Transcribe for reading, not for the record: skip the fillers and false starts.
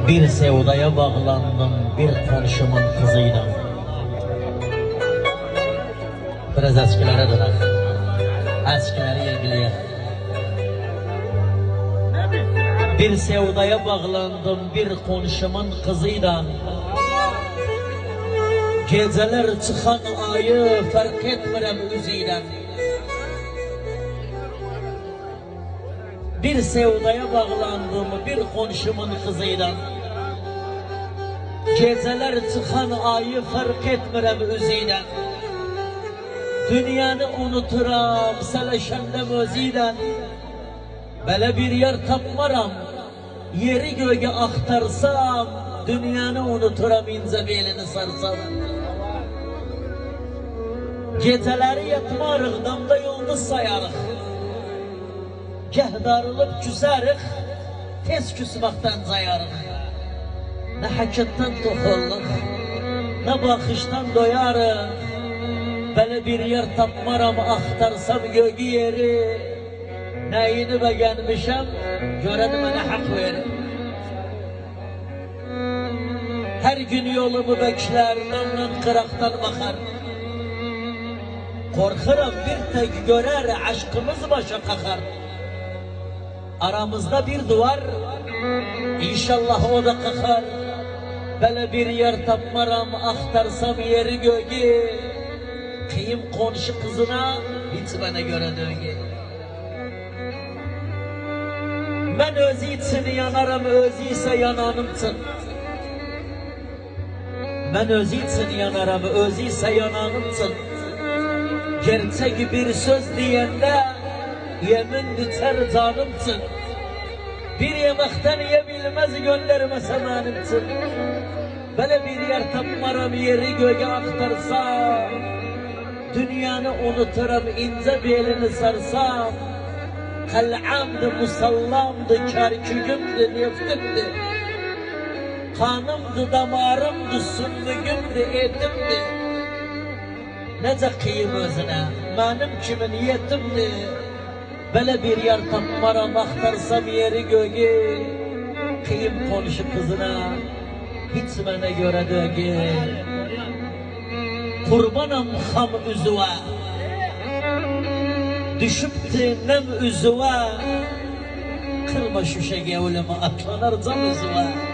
Bir sevdaya bağlandım bir komşumun kızıyla. Biraz eskilere döner. Eskileri ilgiliye. Bir sevdaya bağlandım bir komşumun kızıyla. Geceler çıkan ayı fark etmirem üzüyle. Bir sevdaya bağlandım bir komşumun kızıyla. Geceler çıkan ayı fark etmirem üzüyle. Dünyanı unuturam seleşenlem özüyle. Böyle bir yer tapmaram, yeri göğe aktarsam, dünyanı unuturam ince belini sarsam. Geceleri yatmarıq, damda yıldız sayarıq. Geh darılıp küsərıq, tez küsməkdən cayarıq. Ne hakikten toxulluk, ne bakıştan doyarıq. Böyle bir yer tapmaram, aktarsam göğü yeri. Neyini beğenmişem, görenim ne hak verir. Her gün yolumu bekler, namlan kıraktan bakar. Korkarım bir tek görer, aşkımız başa kakar. Aramızda bir duvar, inşallah o da kakar. Böyle bir yer tapmaram, aktarsam yeri göğü. Kıyım komşu kızına, hiç bana göre döngü. Ben özü için yanarım, özü ise yananımsın. Ben özü için yanarım, özü ise yananımsın. Gerçek bir söz diyende yemin biter canımsın. Bir yemekten yebilmez göndermese benimsin. Böyle bir yer tapmaram, yeri göğe aktarsam, dünyanı unuturam ince belini sarsam. Kal'amdı, musallamdı, kerkügümdü, neftimdi. Kanımdı, damarımdı, sümbügümdü, etimdi. Nece kıyım özüne, benim kimin yetimdi. Böyle bir yer tapmaram, aktarsam yeri göğü. Kıyım komşu kızına, hiç bana göre dögü. Kurbanım ham üzüve. Düşüptü nem üzüve. Kırma şu şege ulema atlanır cam üzüve.